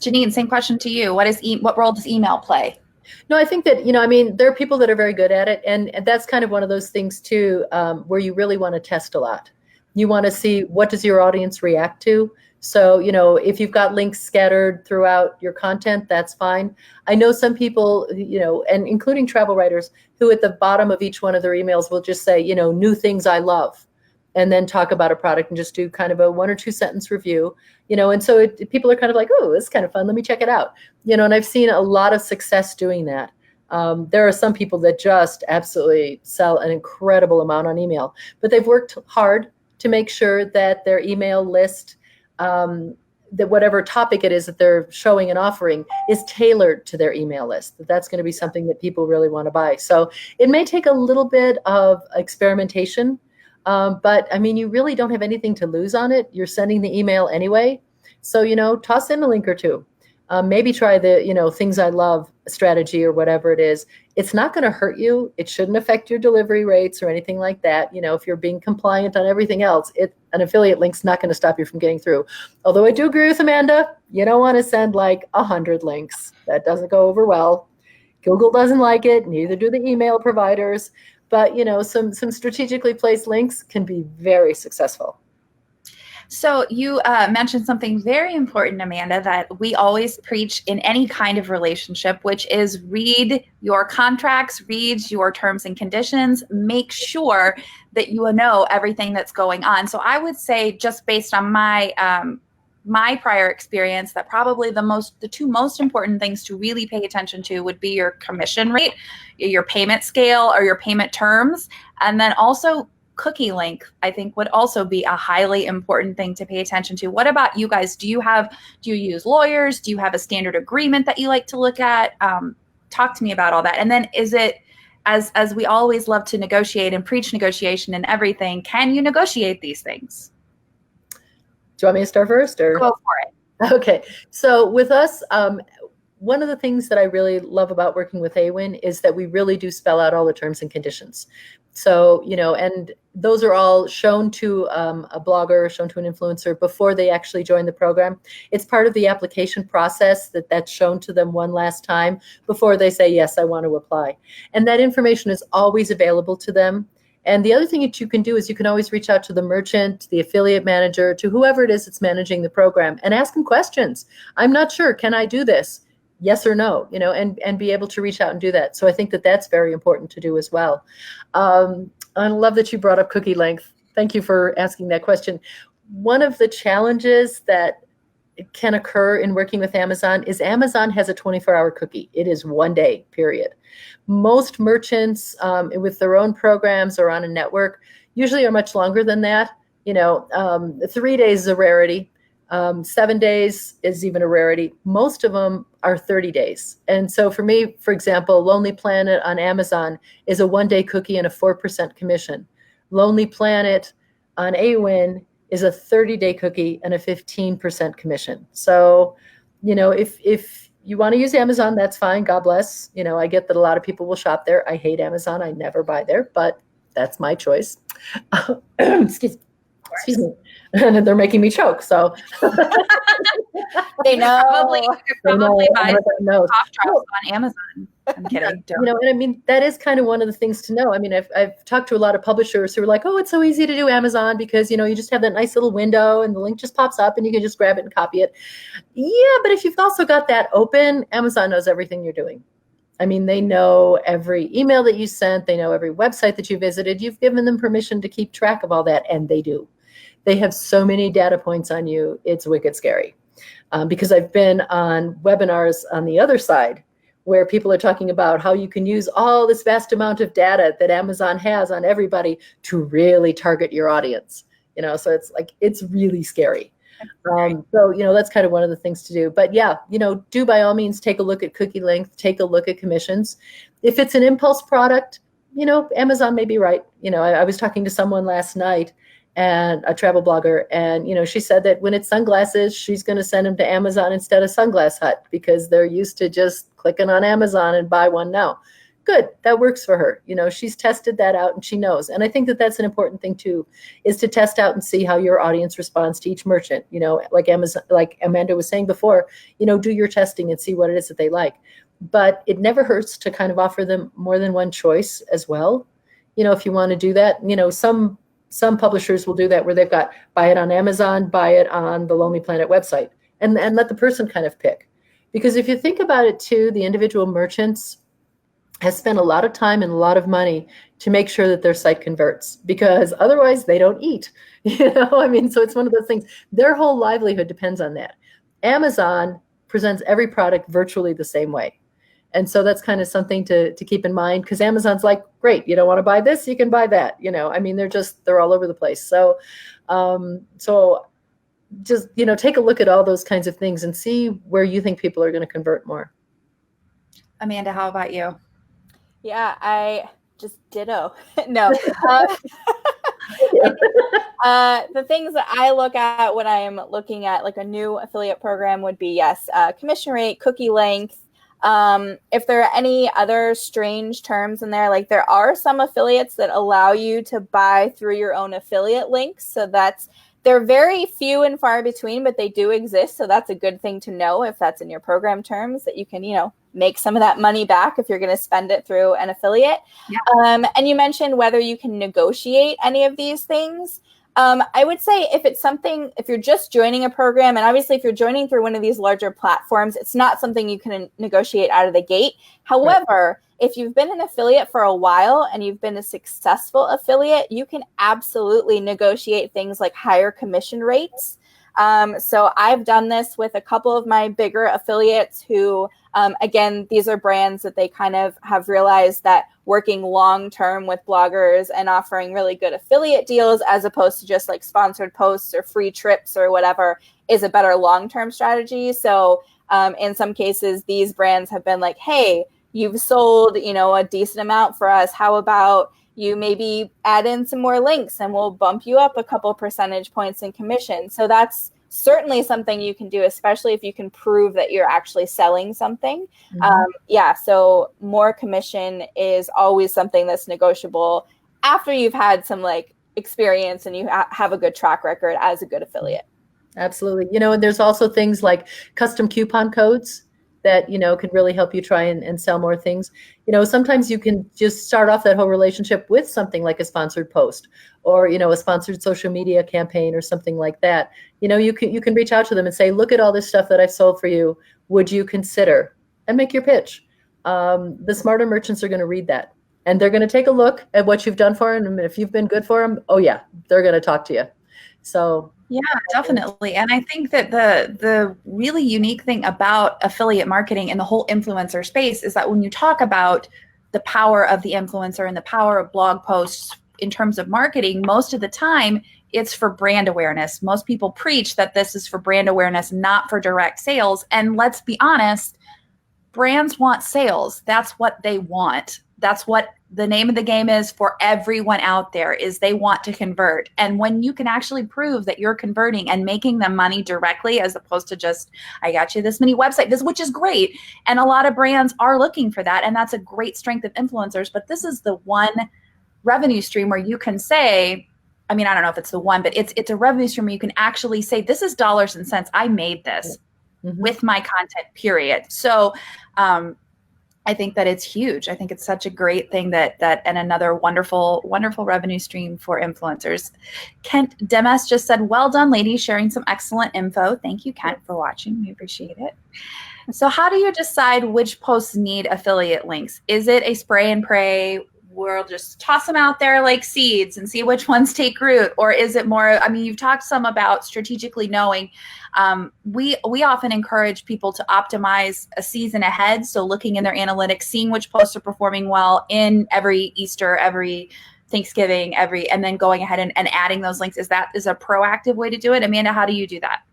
Janine, same question to you. What role does email play? No, I think that, there are people that are very good at it. And that's kind of one of those things too, where you really want to test a lot. You want to see, what does your audience react to? So, if you've got links scattered throughout your content, that's fine. I know some people, and including travel writers, who at the bottom of each one of their emails will just say, new things I love, and then talk about a product and just do kind of a 1 or 2 sentence review, and so people are kind of like, oh, this is kind of fun. Let me check it out. And I've seen a lot of success doing that. There are some people that just absolutely sell an incredible amount on email, but they've worked hard to make sure that their email list that whatever topic it is that they're showing and offering is tailored to their email list. That's going to be something that people really want to buy. So it may take a little bit of experimentation, but I mean, you really don't have anything to lose on it. You're sending the email anyway. So, toss in a link or two. Maybe try the, things I love strategy or whatever it is. It's not going to hurt you. It shouldn't affect your delivery rates or anything like that. If you're being compliant on everything else, an affiliate link's not going to stop you from getting through. Although I do agree with Amanda, you don't want to send like 100 links. That doesn't go over well. Google doesn't like it. Neither do the email providers. But, some strategically placed links can be very successful. So you mentioned something very important, Amanda, that we always preach in any kind of relationship, which is read your contracts, read your terms and conditions, make sure that you know everything that's going on. So I would say, just based on my my prior experience, that probably the two most important things to really pay attention to would be your commission rate, your payment scale, or your payment terms, and then also cookie length, I think, would also be a highly important thing to pay attention to. What about you guys? Do you use lawyers? Do you have a standard agreement that you like to look at? Talk to me about all that. And then is it, as we always love to negotiate and preach negotiation and everything, can you negotiate these things? Do you want me to start first? Or? Go for it. Okay. So with us, one of the things that I really love about working with AWIN is that we really do spell out all the terms and conditions. So, and those are all shown to a blogger, shown to an influencer before they actually join the program. It's part of the application process that's shown to them one last time before they say, yes, I want to apply. And that information is always available to them. And the other thing that you can do is you can always reach out to the merchant, the affiliate manager, to whoever it is that's managing the program, and ask them questions. I'm not sure. Can I do this? Yes or no, and be able to reach out and do that. So I think that that's very important to do as well. I love that you brought up cookie length. Thank you for asking that question. One of the challenges that can occur in working with Amazon is Amazon has a 24-hour cookie. It is 1 day, period. Most merchants with their own programs or on a network usually are much longer than that. 3 days is a rarity. 7 days is even a rarity. Most of them are 30 days. And so for me, for example, Lonely Planet on Amazon is a 1 day cookie and a 4% commission. Lonely Planet on AWIN is a 30-day cookie and a 15% commission. So, if you want to use Amazon, that's fine. God bless. I get that a lot of people will shop there. I hate Amazon. I never buy there, but that's my choice. Excuse me. And they're making me choke. So they know. You could probably buy cough drops on Amazon. I'm kidding. And I mean, that is kind of one of the things to know. I mean, I've talked to a lot of publishers who are like, oh, it's so easy to do Amazon because, you just have that nice little window and the link just pops up and you can just grab it and copy it. Yeah, but if you've also got that open, Amazon knows everything you're doing. I mean, they know every email that you sent. They know every website that you visited. You've given them permission to keep track of all that, and they do. They have so many data points on you. It's wicked scary. Because I've been on webinars on the other side where people are talking about how you can use all this vast amount of data that Amazon has on everybody to really target your audience. So it's really scary. So, that's kind of one of the things to do. But yeah, do by all means take a look at cookie length, take a look at commissions. If it's an impulse product, Amazon may be right. I was talking to someone last night, and a travel blogger, and she said that when it's sunglasses, she's going to send them to Amazon instead of Sunglass Hut because they're used to just clicking on Amazon and buy one now. Good, that works for her. She's tested that out and she knows. And I think that that's an important thing too, is to test out and see how your audience responds to each merchant. Like Amazon, like Amanda was saying before, do your testing and see what it is that they like. But it never hurts to kind of offer them more than one choice as well. If you want to do that, some publishers will do that where they've got buy it on Amazon, buy it on the Lonely Planet website, and let the person kind of pick. Because if you think about it too, the individual merchants has spent a lot of time and a lot of money to make sure that their site converts, because otherwise they don't eat. So it's one of those things. Their whole livelihood depends on that. Amazon presents every product virtually the same way. And so that's kind of something to keep in mind, because Amazon's like, great, you don't want to buy this, you can buy that. They're all over the place. So just, take a look at all those kinds of things and see where you think people are going to convert more. Amanda, how about you? Yeah, I just ditto. No. The things that I look at when I'm looking at like a new affiliate program would be, yes, commission rate, cookie length. If there are any other strange terms in there, like there are some affiliates that allow you to buy through your own affiliate links. So they're very few and far between, but they do exist. So that's a good thing to know if that's in your program terms, that you can, make some of that money back if you're going to spend it through an affiliate. Yeah. And you mentioned whether you can negotiate any of these things. I would say if you're just joining a program, and obviously if you're joining through one of these larger platforms, it's not something you can negotiate out of the gate. However, if you've been an affiliate for a while and you've been a successful affiliate, you can absolutely negotiate things like higher commission rates. So I've done this with a couple of my bigger affiliates who, again, these are brands that they kind of have realized that working long-term with bloggers and offering really good affiliate deals as opposed to just like sponsored posts or free trips or whatever is a better long-term strategy. So in some cases, these brands have been like, hey, you've sold, a decent amount for us. How about you maybe add in some more links and we'll bump you up a couple percentage points in commission. So that's certainly something you can do, especially if you can prove that you're actually selling something. Mm-hmm. So more commission is always something that's negotiable after you've had some like experience and you have a good track record as a good affiliate. Absolutely. And there's also things like custom coupon codes that, can really help you try and sell more things. Sometimes you can just start off that whole relationship with something like a sponsored post or, a sponsored social media campaign or something like that. You can reach out to them and say, look at all this stuff that I've sold for you. Would you consider? And make your pitch. The smarter merchants are going to read that and they're going to take a look at what you've done for them. And if you've been good for them, oh yeah, they're going to talk to you. So yeah, definitely. And I think that the really unique thing about affiliate marketing and the whole influencer space is that when you talk about the power of the influencer and the power of blog posts in terms of marketing, most of the time it's for brand awareness. Most people preach that this is for brand awareness, not for direct sales. And let's be honest, brands want sales. That's what they want. That's what the name of the game is for everyone out there, is they want to convert. And when you can actually prove that you're converting and making them money directly, as opposed to just, I got you this many website, which is great. And a lot of brands are looking for that. And that's a great strength of influencers. But this is the one revenue stream where you can say, I mean, I don't know if it's the one, but it's a revenue stream where you can actually say, this is dollars and cents. I made this with my content, period. So, I think that it's huge. I think it's such a great thing that and another wonderful revenue stream for influencers. Kent Demes just said, well done, ladies, sharing some excellent info. Thank you, Kent, for watching. We appreciate it. So how do you decide which posts need affiliate links? Is it a spray and pray? We'll just toss them out there like seeds and see which ones take root? Or is it more, I mean, you've talked some about strategically knowing. We often encourage people to optimize a season ahead. So looking in their analytics, seeing which posts are performing well in every Easter, every Thanksgiving, and then going ahead and adding those links. Is a proactive way to do it? Amanda, how do you do that?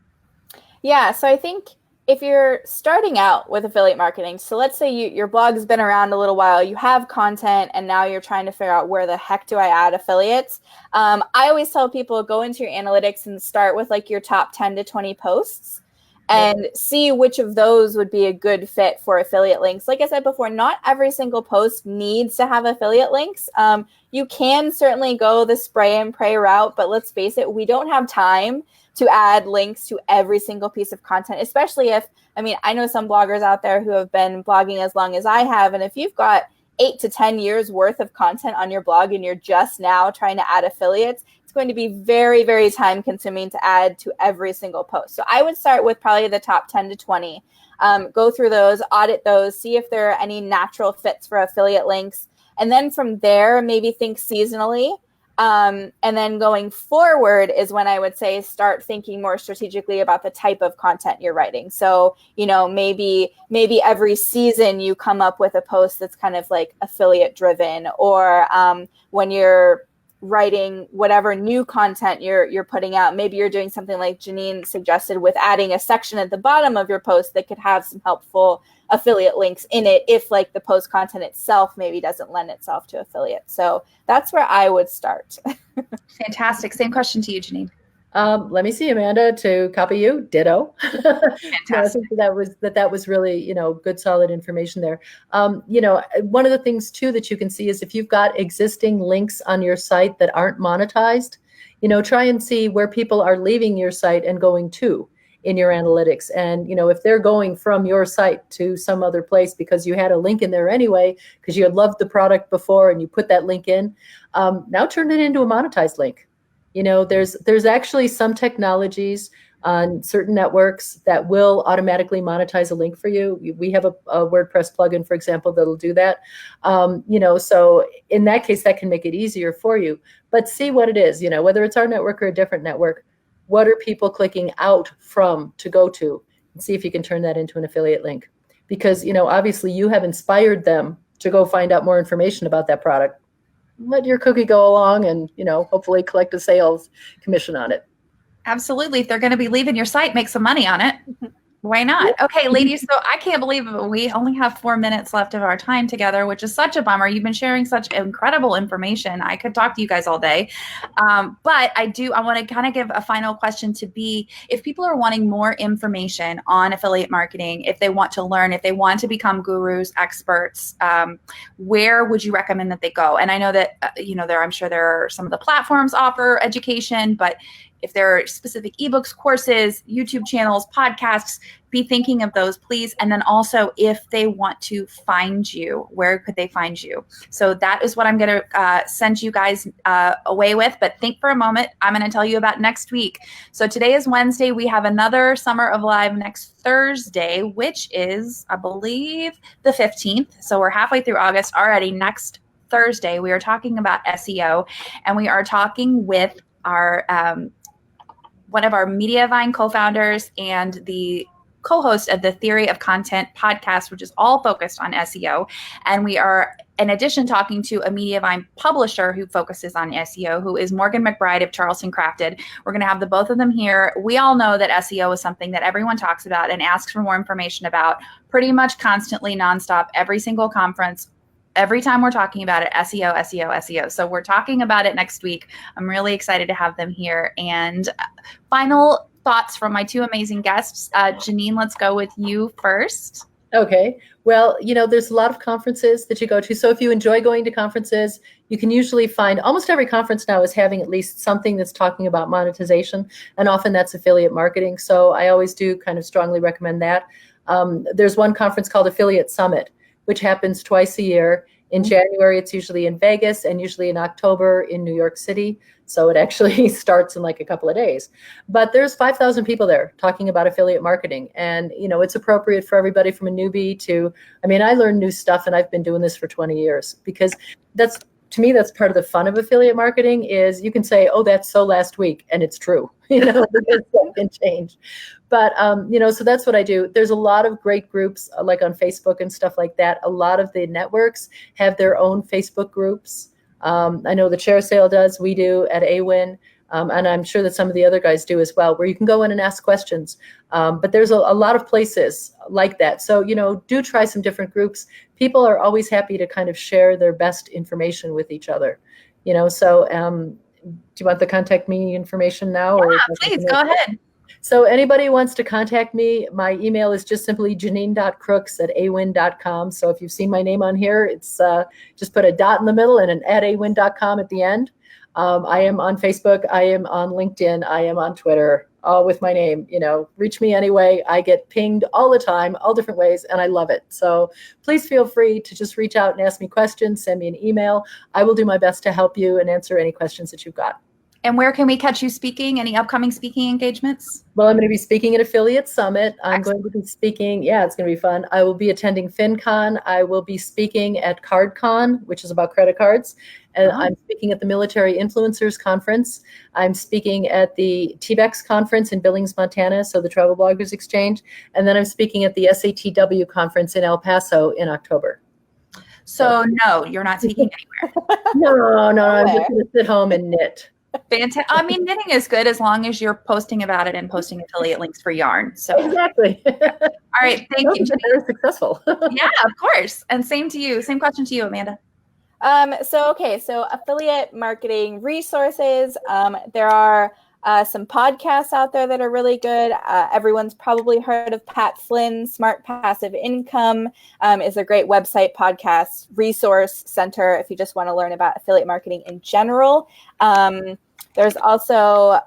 Yeah, so I think if you're starting out with affiliate marketing, so let's say your blog's been around a little while, you have content, and now you're trying to figure out where the heck do I add affiliates. I always tell people, go into your analytics and start with like your top 10 to 20 posts and see which of those would be a good fit for affiliate links. Like I said before, not every single post needs to have affiliate links. You can certainly go the spray and pray route, but let's face it, we don't have time to add links to every single piece of content, especially I know some bloggers out there who have been blogging as long as I have. And if you've got 8 to 10 years worth of content on your blog and you're just now trying to add affiliates, it's going to be very, very time consuming to add to every single post. So I would start with probably the top 10 to 20, go through those, audit those, see if there are any natural fits for affiliate links. And then from there, maybe think seasonally. And then going forward is when I would say start thinking more strategically about the type of content you're writing. So, maybe every season you come up with a post that's kind of like affiliate driven, or when you're writing whatever new content you're putting out. Maybe you're doing something like Janine suggested with adding a section at the bottom of your post that could have some helpful affiliate links in it if like the post content itself maybe doesn't lend itself to affiliate. So that's where I would start. Fantastic. Same question to you, Janine. Let me see, Amanda, to copy you. Ditto. Fantastic. No, I think that was really, good, solid information there. One of the things too that you can see is if you've got existing links on your site that aren't monetized, try and see where people are leaving your site and going to in your analytics. And, if they're going from your site to some other place because you had a link in there anyway, because you had loved the product before and you put that link in, now turn it into a monetized link. There's actually some technologies on certain networks that will automatically monetize a link for you. We have a WordPress plugin, for example, that'll do that. So in that case, that can make it easier for you. But see what it is, whether it's our network or a different network, what are people clicking out from to go to? And see if you can turn that into an affiliate link. Because, obviously you have inspired them to go find out more information about that product. Let your cookie go along and, hopefully collect a sales commission on it. Absolutely. If they're going to be leaving your site, make some money on it. Why not? Okay, ladies, so I can't believe it. We only have 4 minutes left of our time together, which is such a bummer. You've been sharing such incredible information. I could talk to you guys all day. But I want to kind of give a final question to be, if people are wanting more information on affiliate marketing, if they want to learn, if they want to become gurus, experts, where would you recommend that they go? And I know that, I'm sure there are some of the platforms offer education, but if there are specific ebooks, courses, YouTube channels, podcasts, be thinking of those, please. And then also, if they want to find you, where could they find you? So that is what I'm going to send you guys away with. But think for a moment. I'm going to tell you about next week. So today is Wednesday. We have another Summer of Live next Thursday, which is, I believe, the 15th. So we're halfway through August already. Next Thursday, we are talking about SEO, and we are talking with our one of our Mediavine co-founders and the co-host of the Theory of Content podcast, which is all focused on SEO. And we are, in addition, talking to a Mediavine publisher who focuses on SEO, who is Morgan McBride of Charleston Crafted. We're going to have the both of them here. We all know that SEO is something that everyone talks about and asks for more information about pretty much constantly, nonstop, every single conference. Every time we're talking about it, SEO, SEO, SEO. So we're talking about it next week. I'm really excited to have them here. And final thoughts from my two amazing guests. Janine, let's go with you first. Okay. Well, there's a lot of conferences that you go to. So if you enjoy going to conferences, you can usually find almost every conference now is having at least something that's talking about monetization. And often that's affiliate marketing. So I always do kind of strongly recommend that. There's one conference called Affiliate Summit, which happens twice a year. In January, it's usually in Vegas, and usually in October in New York City. So it actually starts in like a couple of days. But there's 5,000 people there talking about affiliate marketing. And, it's appropriate for everybody from a newbie to, I learn new stuff, and I've been doing this for 20 years because to me, that's part of the fun of affiliate marketing is you can say, oh, that's so last week. And it's true, because that can change. But, so that's what I do. There's a lot of great groups like on Facebook and stuff like that. A lot of the networks have their own Facebook groups. I know the Chair Sale does. We do at AWIN. And I'm sure that some of the other guys do as well, where you can go in and ask questions. But there's a lot of places like that. So, do try some different groups. People are always happy to kind of share their best information with each other. So do you want the contact me information now? Yeah, please go ahead. So anybody who wants to contact me, my email is just simply janine.crooks@awin.com. So if you've seen my name on here, it's just put a dot in the middle and an @awin.com at the end. I am on Facebook. I am on LinkedIn. I am on Twitter, all with my name. Reach me anyway. I get pinged all the time, all different ways, and I love it. So please feel free to just reach out and ask me questions. Send me an email. I will do my best to help you and answer any questions that you've got. And where can we catch you speaking? Any upcoming speaking engagements? Well, I'm going to be speaking at Affiliate Summit. I'm going to be speaking. Yeah, it's going to be fun. I will be attending FinCon. I will be speaking at CardCon, which is about credit cards. And I'm speaking at the Military Influencers Conference. I'm speaking at the TBEX Conference in Billings, Montana, so the Travel Bloggers Exchange. And then I'm speaking at the SATW Conference in El Paso in October. So no, you're not speaking anywhere. No, I'm just going to sit home and knit. Fantastic. I mean, knitting is good as long as you're posting about it and posting affiliate links for yarn. So exactly. All right, thank you. Very successful. Yeah, of course. And same to you. Same question to you, Amanda. So affiliate marketing resources. There are some podcasts out there that are really good. Everyone's probably heard of Pat Flynn. Smart Passive Income is a great website, podcast, resource center if you just want to learn about affiliate marketing in general. There's also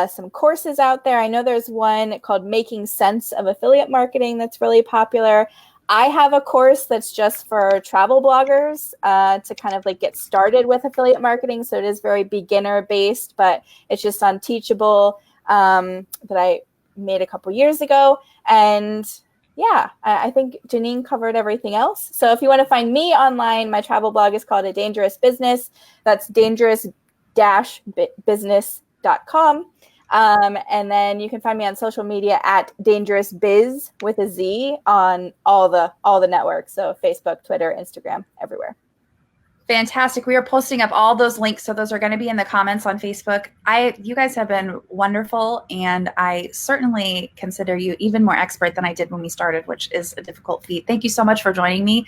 some courses out there. I know there's one called Making Sense of Affiliate Marketing that's really popular. I have a course that's just for travel bloggers to kind of like get started with affiliate marketing. So it is very beginner based, but it's just on Teachable that I made a couple years ago. And yeah, I think Janine covered everything else. So if you want to find me online, my travel blog is called A Dangerous Business. That's dangerous-business.com. And then you can find me on social media at Dangerous Biz with a Z on all the networks. So Facebook, Twitter, Instagram, everywhere. Fantastic. We are posting up all those links. So those are going to be in the comments on Facebook. You guys have been wonderful. And I certainly consider you even more expert than I did when we started, which is a difficult feat. Thank you so much for joining me.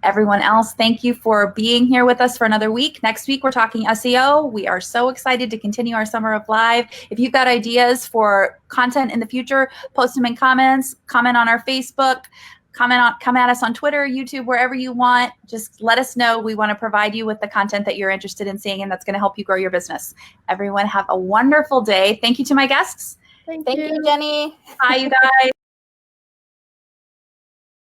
Everyone else, thank you for being here with us for another week. Next week, we're talking SEO. We are so excited to continue our Summer of Live. If you've got ideas for content in the future, post them in comments, comment on our Facebook, come at us on Twitter, YouTube, wherever you want. Just let us know. We want to provide you with the content that you're interested in seeing, and that's going to help you grow your business. Everyone have a wonderful day. Thank you to my guests. Thank you, Jenny. Bye, you guys.